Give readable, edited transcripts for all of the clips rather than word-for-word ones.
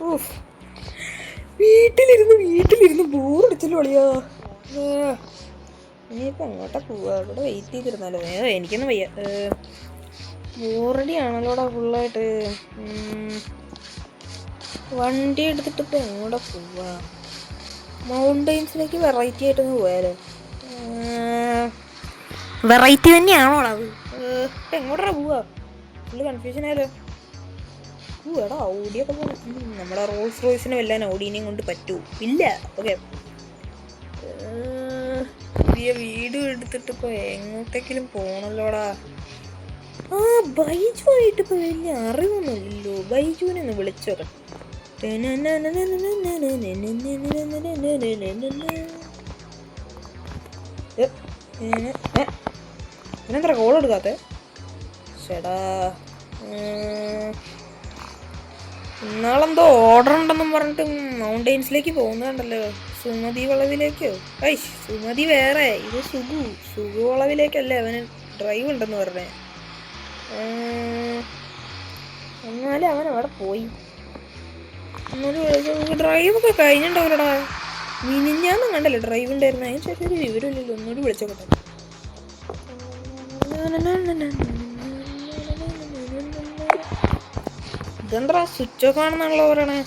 Of, വീട്ടിലിരുന്ന് ബോറടിച്ചല്ലോ അളിയാ. ഇനിയിപ്പോൾ അങ്ങോട്ടാ പോവാ? ഇവിടെ വെയിറ്റ് ചെയ്തിരുന്നാലോ? എനിക്കൊന്നും വയ്യ, ബോറടിയാണല്ലോടാ ഫുള്ളായിട്ട്. വണ്ടി എടുത്തിട്ട് ഇപ്പോൾ എങ്ങോട്ടാ പോവാ? മൗണ്ടെയിൻസിലേക്ക് വെറൈറ്റി ആയിട്ടൊന്ന് പോയാലോ? വെറൈറ്റി തന്നെയാണോടാ അത്? ഇപ്പം എങ്ങോട്ടാ പോവാ? ഫുള്ള് കൺഫ്യൂഷൻ ആയാലോ? എടാ ഓടിയൊക്കെ പോകണം. നമ്മുടെ റോൾസ് റോയ്സിന് വല്ലാൻ ഓടീനെയും കൊണ്ട് പറ്റൂ ഇല്ല. ഓക്കെ, പുതിയ വീട് എടുത്തിട്ട് ഇപ്പോൾ എങ്ങോട്ടെങ്കിലും പോകണല്ലോടാ. ബൈജു ആയിട്ട് ഇപ്പോൾ വലിയ അറിവൊന്നുമില്ലല്ലോ. ബൈജുവിനെ ഒന്ന് വിളിച്ചോട്ടെ. ഇനെന്താ കോൾ എടുക്കാത്തെ? ചേടാ, ഇന്നാളെന്തോ ഓർഡർ ഉണ്ടെന്നും പറഞ്ഞിട്ട് മൗണ്ടെയിൻസിലേക്ക് പോകുന്നുണ്ടല്ലോ. സുമതി വളവിലേക്കോ? സുമതി വേറെ, ഇത് സുഖു വളവിലേക്കല്ലേ അവന് ഡ്രൈവ് ഉണ്ടെന്ന് പറഞ്ഞേ. എന്നാലും അവൻ അവിടെ പോയി. ഡ്രൈവൊക്കെ കഴിഞ്ഞിട്ടുണ്ടാവില്ലടാ. മിനിഞ്ഞാന്നും കണ്ടല്ലോ ഡ്രൈവ് ഉണ്ടായിരുന്നു. അതിന് ചെറിയൊരു വിവരമില്ലല്ലോ. ഒന്നുകൂടി വിളിച്ചോട്ടെ. ഇതെന്താ സ്വിച്ച് ഓഫ് ആണെന്നാണല്ലോ പറയണേ.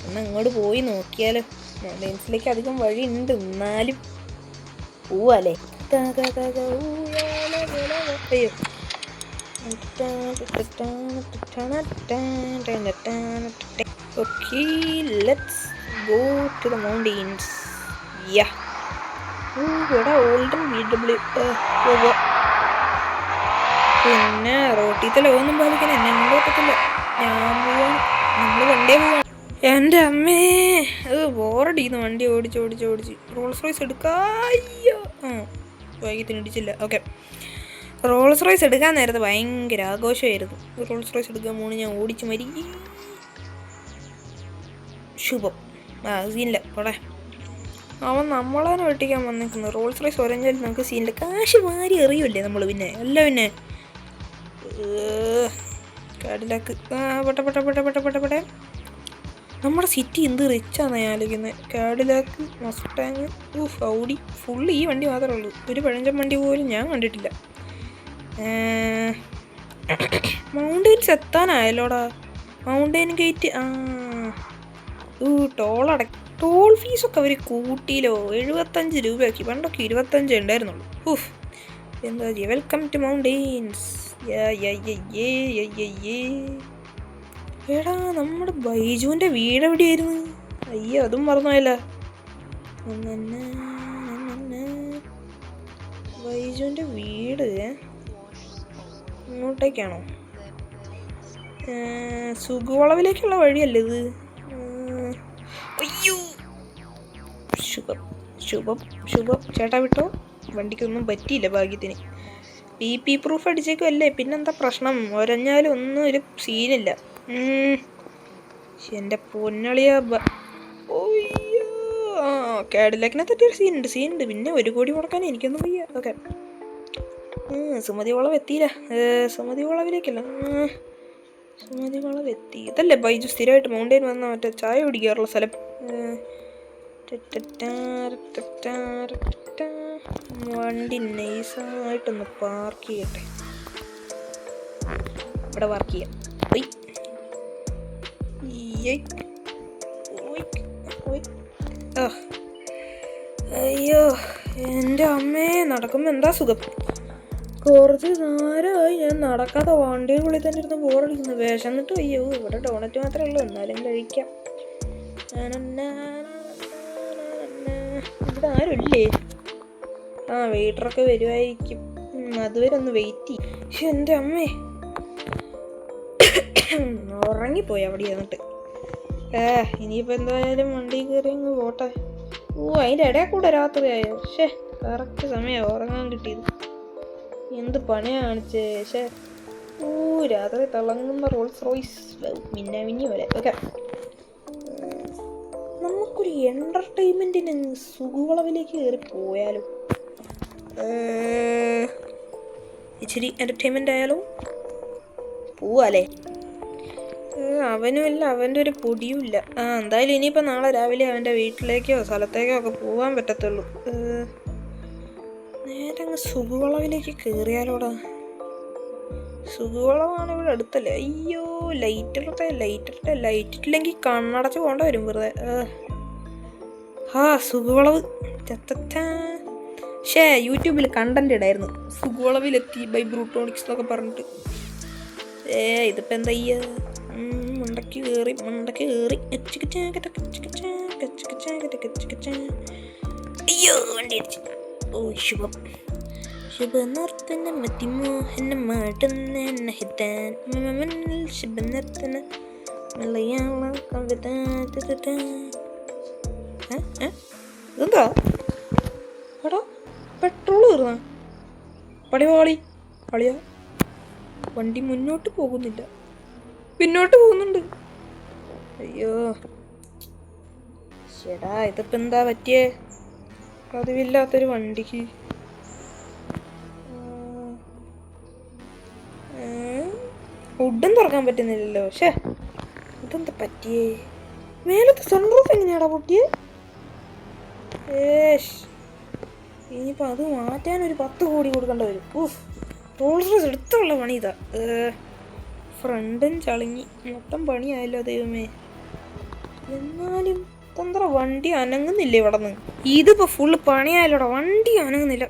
എന്നാൽ ഇങ്ങോട്ട് പോയി നോക്കിയാലോ. മൗണ്ടെയിൻസിലേക്ക് അധികം വഴി ഉണ്ട്, എന്നാലും പോവാല്ലേ. അയ്യോ, okay, let's go to the mountains. ഇവിടെ ഓൾഡൻ VW. പിന്നെ റോട്ടിത്തെ ലോകമൊന്നും ബാധിക്കാൻ എന്നെ കൊണ്ട് പറ്റത്തില്ല. ഞാൻ പോവാൻ, നമ്മൾ വണ്ടേ പോവാൻ. എൻ്റെ അമ്മേ, അത് ബോറടിക്കുന്നു വണ്ടി ഓടിച്ച്. റോൾസ് റോയ്സ് എടുക്കായ്യോ. വൈകിത്തിന് ഇടിച്ചില്ല. ഓക്കെ, റോൾസ് റോയ്സ് എടുക്കാൻ നേരത്തെ ഭയങ്കര ആഘോഷമായിരുന്നു. റോൾസ് റോയ്സ് എടുക്കാൻ പോണി ഞാൻ ഓടിച്ച് മരി. ശുഭം. സീനില്ല പോടെ. അവൻ നമ്മളെ വെട്ടിക്കാൻ വന്നിരിക്കുന്നു. റോൾസ് റോയ്സ് ഒരഞ്ഞാലും നമുക്ക് സീനില്ല. കാശ് വാരി എറിയുമല്ലേ നമ്മൾ. പിന്നെ അല്ല, പിന്നെ കാഡിലാക്ക്. പെട്ടെ നമ്മുടെ സിറ്റി എന്ത് റിച്ചാണ് ഞാൻ ആലോചിക്കുന്നത്. കാഡിലാക്ക്, മസ്റ്റാങ്, ഔഡി, ഫുള്ള് ഈ വണ്ടി മാത്രമേ ഉള്ളൂ. ഒരു പഴഞ്ചൻ വണ്ടി പോലും ഞാൻ കണ്ടിട്ടില്ല. മൗണ്ടെയിൻസ് എത്താനായല്ലോടാ. Mountain gate. ടോൾ ഫീസൊക്കെ അവർ കൂട്ടിയില്ലോ. 75 രൂപയാക്കി. പണ്ടൊക്കെ 25 ഉണ്ടായിരുന്നുള്ളൂ. എന്താ ചെയ്യുക. Welcome to mountains. എടാ, നമ്മുടെ ബൈജുവിൻ്റെ വീട് എവിടെയായിരുന്നു? അയ്യോ, അതും മറന്നുപോയല്ല. ബൈജുവിൻ്റെ വീട് ഇങ്ങോട്ടേക്കാണോ? സുഖവളവിലേക്കുള്ള വഴിയല്ലേ ഇത്? അയ്യോ, ശുഭം ചേട്ടാ വിട്ടോ. വണ്ടിക്കൊന്നും പറ്റിയില്ല ഭാഗ്യത്തിന്. PP പ്രൂഫ് അടിച്ചേക്കും അല്ലേ. പിന്നെന്താ പ്രശ്നം? ഒരഞ്ഞാലും ഒന്നും ഒരു സീനില്ല. എൻ്റെ പൊന്നളിയ. കാഡിലാക്കിനെ തട്ടിയൊരു സീനുണ്ട്. പിന്നെ 1 കോടി മുടക്കാൻ എനിക്കൊന്നും വയ്യ. ഓക്കെ, സുമതി വളവ് എത്തിയില്ല. സുമതി വളവിലേക്കല്ല, സുമതി വളവ് എത്തി. ഇതല്ലേ ബൈജു സ്ഥിരമായിട്ട് മൗണ്ടെയിൻ വന്ന മറ്റേ ചായ കുടിക്കാറുള്ള സ്ഥലം. വണ്ടി നൈസായിട്ടൊന്ന് പാർക്ക് ചെയ്യട്ടെ. ഇവിടെ പാർക്ക് ചെയ്യാം. അയ്യോ, എൻ്റെ അമ്മേ, നടക്കുമ്പോൾ എന്താ സുഖം. കുറച്ച് നേരമായി ഞാൻ നടക്കാതെ വണ്ടിയുടെ തന്നെ ഇരുന്ന് ബോറടിക്കുന്നു. വിശന്നിട്ട് അയ്യോ. ഇവിടെ ഡോണറ്റ് മാത്രമേ ഉള്ളൂ, എന്നാലും കഴിക്കാം. ഇവിടെ ആരുമില്ലേ? വെയിറ്ററൊക്കെ വരുമായിരിക്കും. അതുവരെ ഒന്ന് വെയിറ്റ് ചെയ്യും. എൻ്റെ അമ്മേ, ഉറങ്ങിപ്പോയി അവിടെ ഇരുന്നിട്ട്. ഇനിയിപ്പോൾ എന്തായാലും വണ്ടി കയറി അങ്ങ് പോട്ടെ. അതിൻ്റെ ഇടയിൽ കൂടെ രാത്രിയായോ? കറക്റ്റ് സമയമാണ് ഉറങ്ങാൻ കിട്ടിയത്. എന്ത് പണിയാണ് കാണിച്ചേ. രാത്രി തിളങ്ങുന്ന റോൾസ് റോയ്സ് മിന്നാമിന്നി പോലെ. ഓക്കെ, നമുക്കൊരു എൻ്റർടൈൻമെൻറ്റിന് സുഖവളവിലേക്ക് കയറി പോയാലോ? ഇച്ചിരി എൻ്റർടൈൻമെൻ്റ് ആയാലോ? പോവാല്ലേ? അവനുമില്ല, അവൻ്റെ ഒരു പൊടിയുമില്ല. എന്തായാലും ഇനിയിപ്പോൾ നാളെ രാവിലെ അവൻ്റെ വീട്ടിലേക്കോ സ്ഥലത്തേക്കോ ഒക്കെ പോകാൻ പറ്റത്തുള്ളൂ. നേരെ അങ്ങ് സുഖവളവിലേക്ക് കയറിയാലോടാ. സുഖവളവാണ് ഇവിടെ അടുത്തല്ലേ. അയ്യോ, ലൈറ്റ് ഇല്ലെങ്കിൽ കണ്ണടച്ച് പോകേണ്ട വരും വെറുതെ. സുഖവളവ് യൂട്യൂബിൽ കണ്ടന്റ് ഇടായിരുന്നു, സുഖവളവിലെത്തി ബൈ ബ്രൂട്ടോണിക്സ് എന്നൊക്കെ പറഞ്ഞിട്ട്. ഇതിപ്പോൾ എന്താ ചെയ്യാ? മണ്ടയ്ക്ക് കയറി അയ്യോ വണ്ടി അടിച്ചു. ഓ ശുഭനർത്തന മതിമോഹനമാടുന്ന ശുഭനർത്തന മലയാള കവിത. ഇതെന്താ എടാ, പെട്രോൾ കയറുന്ന പണിപാളി കളിയാ. വണ്ടി മുന്നോട്ട് പോകുന്നില്ല, പിന്നോട്ട് പോകുന്നുണ്ട്. അയ്യോ ചേടാ, ഇതിപ്പോൾ എന്താ പറ്റിയേ? പതിവില്ലാത്തൊരു വണ്ടിക്ക് ഉഡും തുറക്കാൻ പറ്റുന്നില്ലല്ലോ. പക്ഷേ ഇതെന്താ പറ്റിയേ? മേലത്തെ സൺറൂഫ് എങ്ങനെയാടാ പൊട്ടിയേ? ഇനിയിപ്പോൾ അത് മാറ്റാൻ ഒരു 10 കോടി കൊടുക്കേണ്ടി വരും. റോൾസ് എടുത്തുള്ള പണി ഇതാ. ഫ്രണ്ടും ചളിങ്ങി, മൊത്തം പണിയായല്ലോ ദൈവമേ. എന്നാലും തന്ത്ര വണ്ടി അനങ്ങുന്നില്ല ഇവിടെ നിന്ന്. ഇതിപ്പോൾ ഫുള്ള് പണിയായല്ലോടാ, വണ്ടി അനങ്ങുന്നില്ല.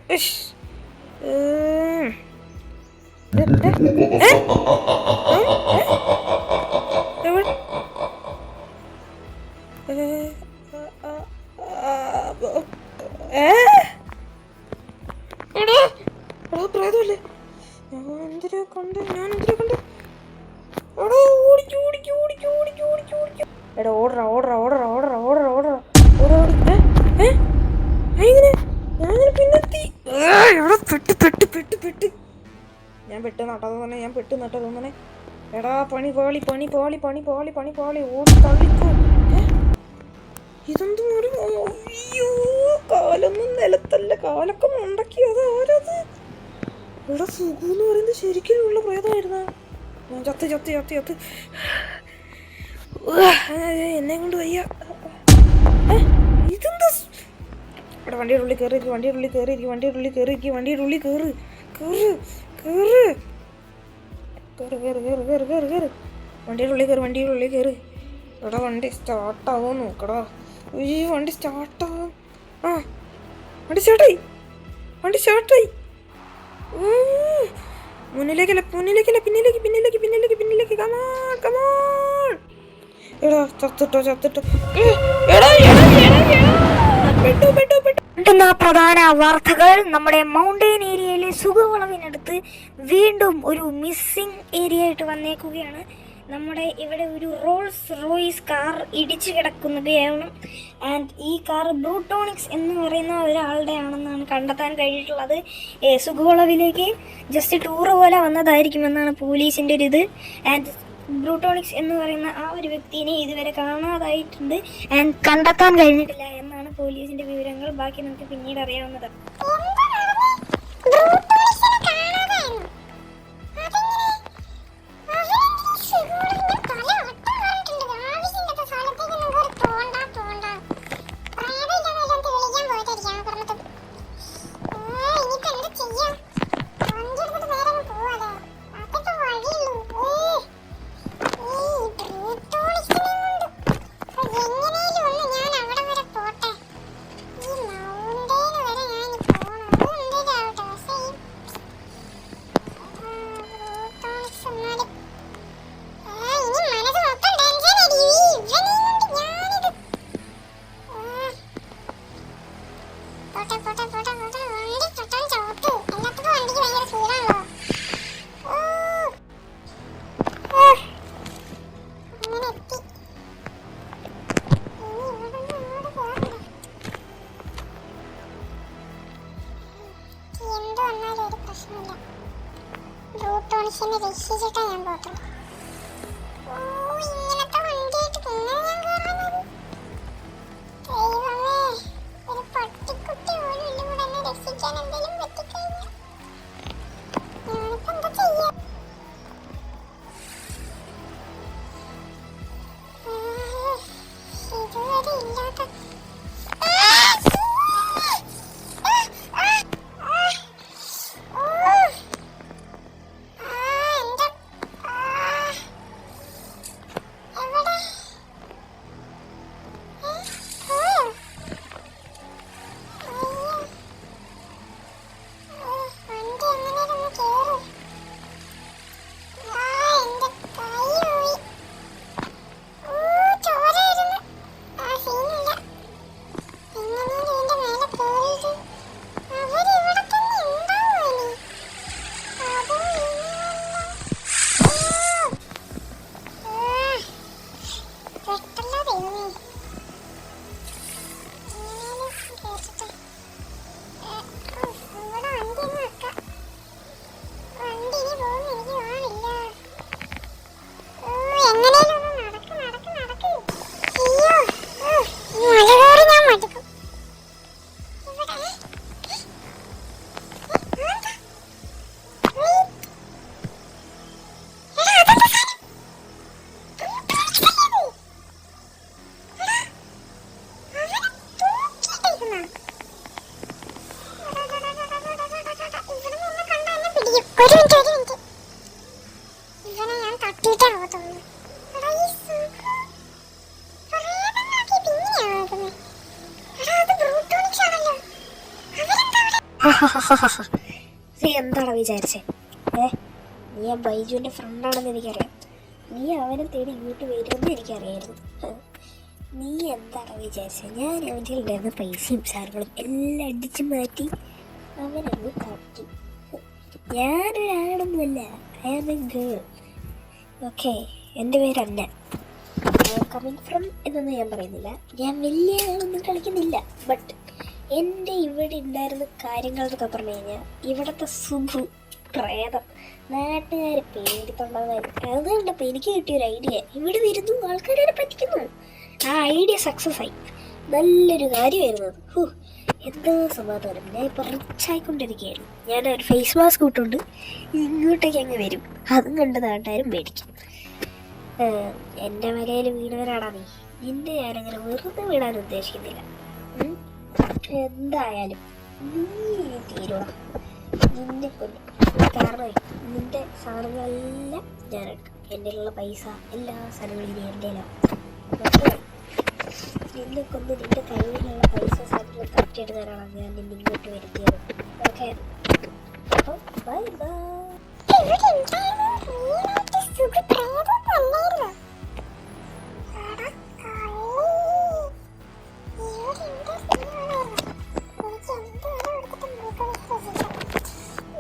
പ്രേതമല്ലേ? ഞാനെന്തിനാ കണ്ട് എടാ, ഞാനിങ്ങനെ പിന്നെത്തി. ഞാൻ പെട്ട് നട്ടത് തന്നെ. എടാ പണി പാളി ഓടി തള്ളിക്കോ. ഇതെന്തും ഒരു അയ്യോ, കാലൊന്നും നിലത്തല്ല, കാലൊക്കെ ഉണ്ടാക്കിയത് ആരത്? ഇവിടെ സുഖം എന്ന് പറയുന്നത് ശരിക്കും ഉള്ള പ്രേതമായിരുന്ന. ചത്ത് എന്നെ കൊണ്ട് വയ്യ. ഇതെന്താ? ഇവിടെ വണ്ടിയുടെ ഉള്ളിൽ കയറി വണ്ടിയുടെ ഉള്ളിൽ കയറി. ഇവിടെ വണ്ടി സ്റ്റാർട്ടാവോ നോക്കടാ. ഈ വണ്ടി സ്റ്റാർട്ടാവും. വണ്ടി സ്റ്റാർട്ടായി. മുന്നിലേക്കല്ല, പിന്നിലേക്ക്. കമോൺ. എടാ ചത്തിട്ടോ. പ്രധാന വാർത്തകൾ. നമ്മുടെ മൗണ്ടൻ ഏരിയയിലെ സുഖവളവിനടുത്ത് വീണ്ടും ഒരു മിസ്സിംഗ് ഏരിയ ആയിട്ട് വന്നേക്കുകയാണ്. നമ്മുടെ ഇവിടെ ഒരു റോൾസ് റോയ്സ് കാർ ഇടിച്ചു കിടക്കുകയാണ്. ആൻഡ് ഈ കാർ ബ്രൂട്ടോണിക്സ് എന്ന് പറയുന്ന ഒരാളുടെ ആണെന്നാണ് കണ്ടെത്താൻ കഴിഞ്ഞിട്ടുള്ളത്. സുഖവളവിലേക്ക് ജസ്റ്റ് ടൂർ പോലെ വന്നതായിരിക്കുമെന്നാണ് പോലീസിൻ്റെ ഒരു ഇത്. ആൻഡ് ബ്രൂട്ടോണിക്സ് എന്ന് പറയുന്ന ആ ഒരു വ്യക്തിനെ ഇതുവരെ കാണാതായിട്ടുണ്ട് ആൻഡ് കണ്ടെത്താൻ കഴിഞ്ഞിട്ടില്ല എന്നാണ് പോലീസിൻ്റെ വിവരങ്ങൾ. ബാക്കി നമുക്ക് പിന്നീട് അറിയാവുന്നതാണ്. ബ്രൂട്ടോണിക്സിനെ രക്ഷിച്ചിട്ടാ ഞാൻ പോകത്തുള്ളൂ. ഇങ്ങനത്തെ വണ്ടിയായിട്ട് പിന്നെ ഞാൻ കയറുന്നത്. ദൈവമേ, ഒരു പട്ടിക്കുട്ടി പോലും ഇല്ല ഇവിടെ എന്നെ രക്ഷിക്കാൻ. എന്തെങ്കിലും പറ്റിക്കഴിഞ്ഞാൽ ഞാനിപ്പോ എന്താ ചെയ്യാ? നീ എന്താണ് വിചാരിച്ചേ? നീ ആ ബൈജുവിൻ്റെ ഫ്രണ്ടാണെന്ന് എനിക്കറിയാം. നീ അവനെ തേടി ഇങ്ങോട്ട് വരുമെന്ന് എനിക്കറിയായിരുന്നു. നീ എന്താണ് വിചാരിച്ചത്? ഞാൻ അവൻ്റെ ഉണ്ടായിരുന്ന പൈസയും സാധനങ്ങളും എല്ലാം അടിച്ചു മാറ്റി അവനങ്ങ് കാട്ടി. ഞാനൊരാളൊന്നുമല്ല, I am a girl. Okay, എൻ്റെ പേര് അന്ന. കമ്മിങ് ഫ്രം എന്നൊന്നും ഞാൻ പറയുന്നില്ല. ഞാൻ വലിയ ആളൊന്നും കളിക്കുന്നില്ല. ബട്ട് എൻ്റെ ഇവിടെ ഉണ്ടായിരുന്ന കാര്യങ്ങൾ എന്നൊക്കെ പറഞ്ഞു കഴിഞ്ഞാൽ ഇവിടുത്തെ സുഖു പ്രേതം നാട്ടുകാരെ പേടിത്തുള്ളതായിരുന്നു. അത് കണ്ടപ്പോൾ എനിക്ക് കിട്ടിയൊരു ഐഡിയ. ഇവിടെ വരുന്നു, ആൾക്കാരെ പറ്റിക്കുന്നു. ആ ഐഡിയ സക്സസ് ആയി. നല്ലൊരു കാര്യമായിരുന്നു അത്. എന്തോ സമാധാനം. ഞാൻ ഇപ്പോൾ റിച്ചായിക്കൊണ്ടിരിക്കുകയാണ്. ഞാൻ ഒരു ഫേസ് മാസ്ക് ഇട്ടുകൊണ്ട് ഇങ്ങോട്ടേക്ക് അങ്ങ് വരും. അതും കണ്ട് നാട്ടുകാരും മേടിക്കും. എൻ്റെ വലയിൽ വീണവനാടാ നീ. നിന്നെ ഞാനങ്ങനെ വെറുതെ വിടാൻ ഉദ്ദേശിക്കുന്നില്ല. എന്തായാലും നീ തീരുവാ. നിന്നെ കൊല്ലും. കാരണം നിന്റെ സാധനങ്ങളെല്ലാം ഞാൻ എടുക്കും. എൻ്റെ ഉള്ള പൈസ എല്ലാ സാധനങ്ങളും ഇനി എൻ്റെ നിന്നെ കൊന്ന് നിന്റെ കയ്യിലുള്ള പൈസ സാധനങ്ങൾ തട്ടിയെടുക്കാനാണ് ഞാൻ നിന്നെ ഇങ്ങോട്ട് വരുത്തിയത്. ഓക്കെ, അപ്പം ബൈ ബൈ.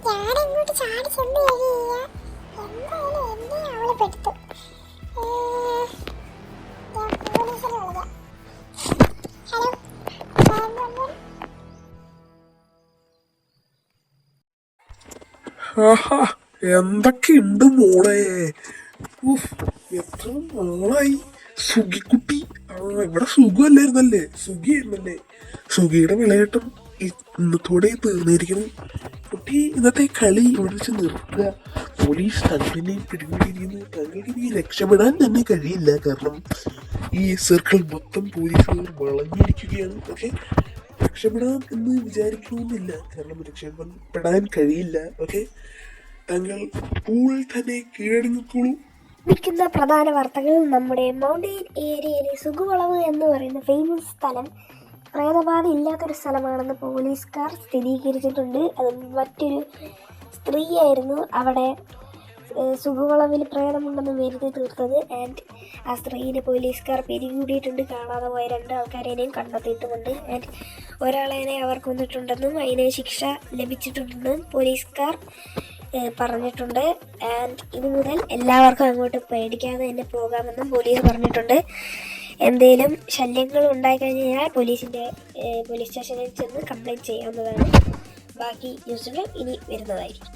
ഞാനങ്ങോട്ട് ചാടി ചെന്ന് കഴിയുക. എന്തായാലും എന്നെ അവളെ പെടുത്തു. ഞാൻ പോലീസിനെ വിളിക്കാം. ഹലോ, ആഹാ, എന്തൊക്കെയുണ്ട് മോളെ. എത്ര നാളായി. സുഗിക്കുട്ടി ഇവിടെ സുഖമല്ലായിരുന്നല്ലേ? സുഖിയായിരുന്നല്ലേ? സുഖിയുടെ വിളയാട്ടം ഇന്നത്തോടെ തീർന്നിരിക്കുന്നു. കുട്ടി ഇന്നത്തെ കളി ഇവിടെ വെച്ച് നിർത്തുക. പോലീസ് തങ്ങളിനെ പിടികൂടിയിരിക്കുന്നു. തങ്ങൾക്ക് ഇനി രക്ഷപ്പെടാൻ തന്നെ കഴിയില്ല. കാരണം ഈ സർക്കിൾ മൊത്തം പോലീസുകാർ വളഞ്ഞിരിക്കുകയാണ്. ഓക്കെ, രക്ഷപ്പെടാൻ എന്ന് വിചാരിക്കണമെന്നില്ല. കാരണം രക്ഷപ്പെടാൻ കഴിയില്ല. ഓക്കെ, താങ്കൾ പൂൾ തന്നെ കീഴടങ്ങിക്കോളൂ. ലഭിക്കുന്ന പ്രധാന വാർത്തകൾ. നമ്മുടെ മൗണ്ടെയിൻ ഏരിയയിലെ സുഖുവളവ് എന്ന് പറയുന്ന ഫേമസ് സ്ഥലം പ്രേതബാധ ഇല്ലാത്തൊരു സ്ഥലമാണെന്ന് പോലീസുകാർ സ്ഥിരീകരിച്ചിട്ടുണ്ട്. അത് മറ്റൊരു സ്ത്രീയായിരുന്നു അവിടെ സുഖുവളവിൽ പ്രേതമുണ്ടെന്ന് വരുത്തി തീർത്തത്. ആൻഡ് ആ സ്ത്രീയെ പോലീസുകാർ പിടികൂടിയിട്ടുണ്ട്. കാണാതെ പോയ 2 ആൾക്കാരെയും കണ്ടെത്തിയിട്ടുമുണ്ട്. ആൻഡ് ഒരാളെ അവർ കൊന്നിട്ടുണ്ടെന്നും അതിന് ശിക്ഷ ലഭിച്ചിട്ടുണ്ടെന്നും പോലീസുകാർ പറഞ്ഞിട്ടുണ്ട്. ആൻഡ് ഇനി മുതൽ എല്ലാവർക്കും അങ്ങോട്ട് പേടിക്കാതെ തന്നെ പോകാമെന്നും പോലീസ് പറഞ്ഞിട്ടുണ്ട്. എന്തെങ്കിലും ശല്യങ്ങൾ ഉണ്ടായിക്കഴിഞ്ഞാൽ പോലീസ് സ്റ്റേഷനിൽ ചെന്ന് കംപ്ലയിൻറ്റ് ചെയ്യാവുന്നതാണ്. ബാക്കി ന്യൂസുകൾ ഇനി വരുന്നതായിരിക്കും.